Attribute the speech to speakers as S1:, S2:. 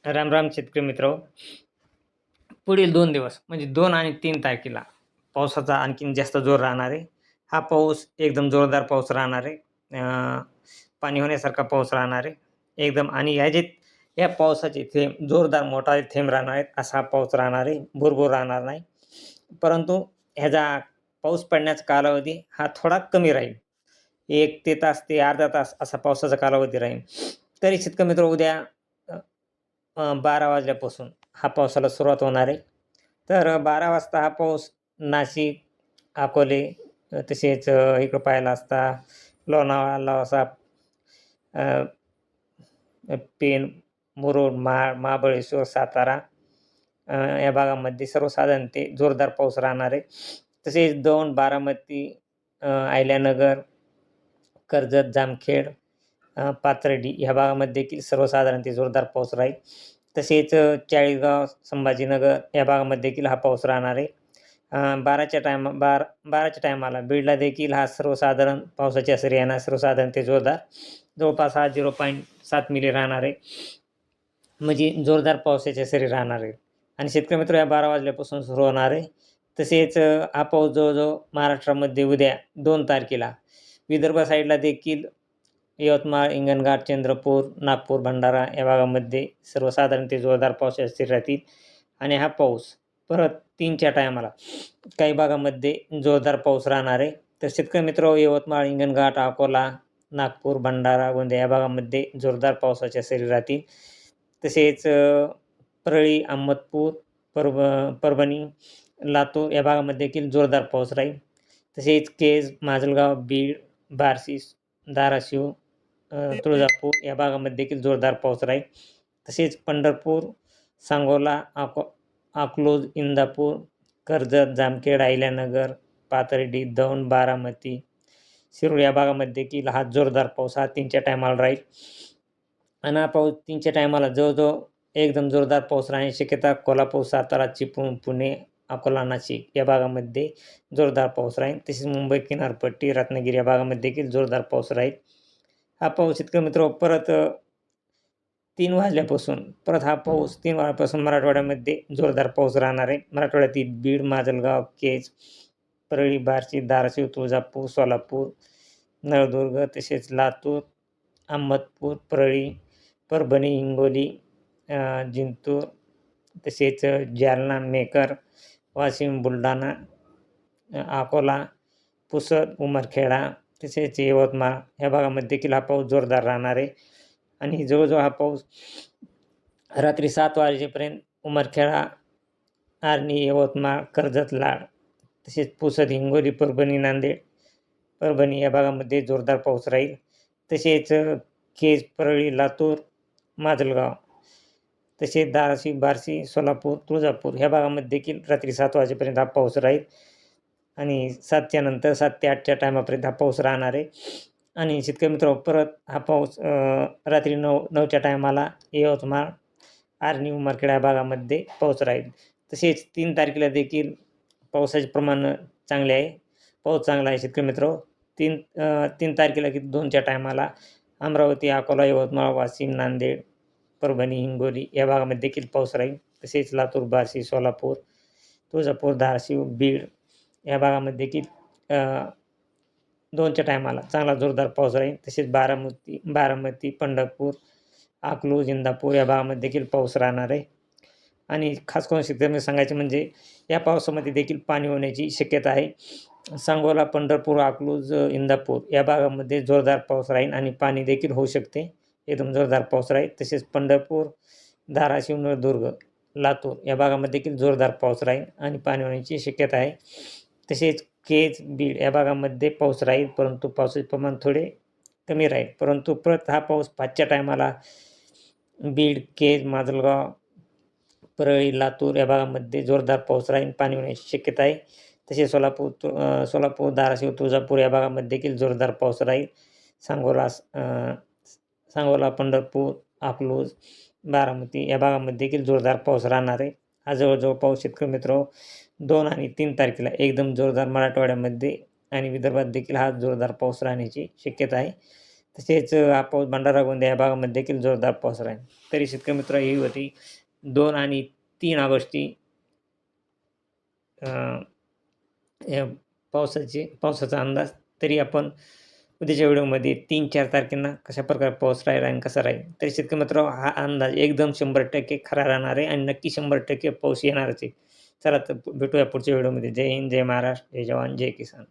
S1: राम राम शेतकरी मित्र. पुढील 2 दिवस म्हणजे 2 आणि 3 तारखेला पावसाचा आणखीन जास्त जोर राहणार आहे. हा पाऊस एकदम जोरदार पाऊस राहणार आहे. पाणी होण्यासारखा पाऊस राहणार आहे. एकदम आणि या पावसाचे थेंब जोरदार मोठाले थेंब राहणार आहेत. असा पाऊस राहणार आहे. भुरभुर राहणार नाही. परंतु ह्याचा पाऊस पडण्याचा कालावधी हा थोडा कमी राहील. 1 ते तास ते अर्धा तास असा पावसाचा कालावधी राहील. तरी शेतकरी मित्र उद्या 12 वाजल्यापासून हा पावसाला सुरुवात होणार आहे. तर 12 वाजता हा पाऊस नाशिक, अकोले तसेच इकडं पाहायला असता लोणावळा, लवासा, पेण, मुरुड, महाबळेश्वर, सातारा या भागामध्ये सर्वसाधारण ते जोरदार पाऊस राहणार आहे. तसेच दौंड, बारामती, अहिल्यानगर, कर्जत, जामखेड, पाथर्डी ह्या भागामध्ये देखील सर्वसाधारण ते जोरदार पाऊस राहील. तसेच चाळीसगाव, संभाजीनगर या भागामध्ये देखील हा पाऊस राहणार आहे. 12च्या टायमाला बीडला देखील हा सर्वसाधारण पावसाच्या सरी येणार. सर्वसाधारण ते जोरदार जवळपास हा 0.7 मिली राहणार आहे. म्हणजे जोरदार पावसाच्या सरी राहणार आहे. आणि शेतकरी मित्र या 12 वाजल्यापासून सुरू होणार आहे. तसेच हा पाऊस जवळजवळ महाराष्ट्रामध्ये उद्या 2 तारखेला विदर्भ साईडला देखील यवतमाळ, हिंगणघाट, चंद्रपूर, नागपूर, भंडारा या भागामध्ये सर्वसाधारण ते जोरदार पावसाच्या सरी राहतील. आणि हा पाऊस परत 3च्या टायमाला काही भागामध्ये जोरदार पाऊस राहणार आहे. तर शेतकरी मित्र यवतमाळ, हिंगणघाट, अकोला, नागपूर, भंडारा, गोंदिया या भागामध्ये जोरदार पावसाच्या सरी राहतील. तसेच परळी, अहमदपूर, परभणी, लातूर या भागामध्ये देखील जोरदार पाऊस राहील. तसेच केज, माजलगाव, बीड, बार्शी, धाराशिव, तुळजापूर या भागामध्ये देखील जोरदार पाऊस राहील. तसेच पंढरपूर, सांगोला, अकलूज, इंदापूर, कर्जत, जामखेड, अहिल्यानगर, पाथर्डी, दौंड, बारामती, शिरूर या भागामध्ये देखील हा जोरदार पाऊस हा 3च्या टायमाला राहील. आणि हा पाऊस 3च्या टायमाला जवळजवळ एकदम जोरदार पाऊस राहण्याची शक्यता कोल्हापूर, सातारा, चिपळूण, पुणे, अकोला, नाशिक या भागामध्ये जोरदार पाऊस राहील. तसेच मुंबई किनारपट्टी, रत्नागिरी या भागामध्ये देखील जोरदार पाऊस राहील. हा पाऊस शेतकरी मित्र परत 3 वाजल्यापासून परत हा पाऊस 3 वाजल्यापासून मराठवाड्यामध्ये जोरदार पाऊस राहणार आहे. मराठवाड्यातील बीड, माजलगाव, केज, परळी, बार्शी, धाराशिव, तुळजापूर, सोलापूर, नळदुर्ग तसेच लातूर, अहमदपूर, परळी, परभणी, हिंगोली, जिंतूर तसेच जालना, मेकर, वाशिम, बुलढाणा, अकोला, पुसद, उमरखेडा तसेच यवतमाळ ह्या भागामध्ये देखील हा पाऊस जोरदार राहणार आहे. आणि जवळजवळ हा पाऊस रात्री 7 वाजेपर्यंत उमरखेडा, आर्णी, यवतमाळ, कर्जत, लाड तसेच पुसद, हिंगोली, परभणी, नांदेड, परभणी या भागामध्ये जोरदार पाऊस राहील. तसेच केज, परळी, लातूर, माजलगाव तसेच धाराशिव, बार्शी, सोलापूर, तुळजापूर ह्या भागामध्ये देखील रात्री 7 वाजेपर्यंत हा पाऊस राहील. आणि 7च्या नंतर 7 ते 8च्या टायमापर्यंत हा पाऊस राहणार आहे. आणि शेतकरी मित्र परत हा पाऊस रात्री 9च्या टायमाला यवतमाळ, आर्णी, उमरखेडा या भागामध्ये पाऊस राहील. तसेच 3 तारखेला देखील पावसाचे प्रमाण चांगले आहे. पाऊस चांगला आहे शेतकरी मित्र. 3 तारखेला की 2च्या टायमाला अमरावती, अकोला, यवतमाळ, वाशिम, नांदेड, परभणी, हिंगोली या भागामध्ये देखील पाऊस राहील. तसेच लातूर, बार्शी, सोलापूर, तुळजापूर, धाराशिव, बीड या भागामध्ये देखील 2च्या टायमाला चांगला जोरदार पाऊस राहील. तसेच बारामती, पंढरपूर, अकलूज, इंदापूर या भागामध्ये देखील पाऊस राहणार आहे. आणि खास करून शेतकऱ्यांना सांगायचे म्हणजे या पावसामध्ये देखील पाणी होण्याची शक्यता आहे. सांगोला, पंढरपूर, अकलूज, इंदापूर या भागामध्ये जोरदार पाऊस राहील आणि पाणी देखील होऊ शकते. एकदम जोरदार पाऊस राहील. तसेच पंढरपूर, धाराशिव, नळदुर्ग, लातूर या भागामध्ये देखील जोरदार पाऊस राहील आणि पाणी होण्याची शक्यता आहे. तसेच केज, बीड या भागामध्ये पाऊस राहील, परंतु पावसाचे प्रमाण थोडे कमी राहील. परंतु परत हा पाऊस 5च्या टायमाला बीड, केज, माजलगाव, परळी, लातूर या भागामध्ये जोरदार पाऊस राहील, पाणी होण्याची शक्यता आहे. तसेच सोलापूर, धाराशिव, तुळजापूर या भागामध्ये देखील जोरदार पाऊस राहील. सांगोला, पंढरपूर, अकलूज, बारामती या भागामध्ये देखील जोरदार पाऊस राहणार आहे. हा जवळजवळ पाऊस शेतकरी मित्र 2 आणि 3 तारखेला एकदम जोरदार मराठवाड्यामध्ये आणि विदर्भात देखील हा जोरदार पाऊस राहण्याची शक्यता आहे. तसेच हा पाऊस भंडारा गोंदिया या भागामध्ये देखील जोरदार पाऊस राहील. तरी शेतकरी मित्र ही होती 2 आणि 3 ऑगस्टची अ, या पावसाचा अंदाज. तरी आपण उद्याच्या व्हिडिओमध्ये 3-4 तारखेंना कशाप्रकारे पाऊस राहील आणि कसा राहील. तरी शेतकरी मित्रांनो हा अंदाज एकदम 100% खरा राहणार आहे आणि नक्की 100% पाऊस येणारच आहे. चला तर भेटूया पुढच्या व्हिडिओमध्ये. जय हिंद, जय महाराष्ट्र, जय जवान, जय किसान.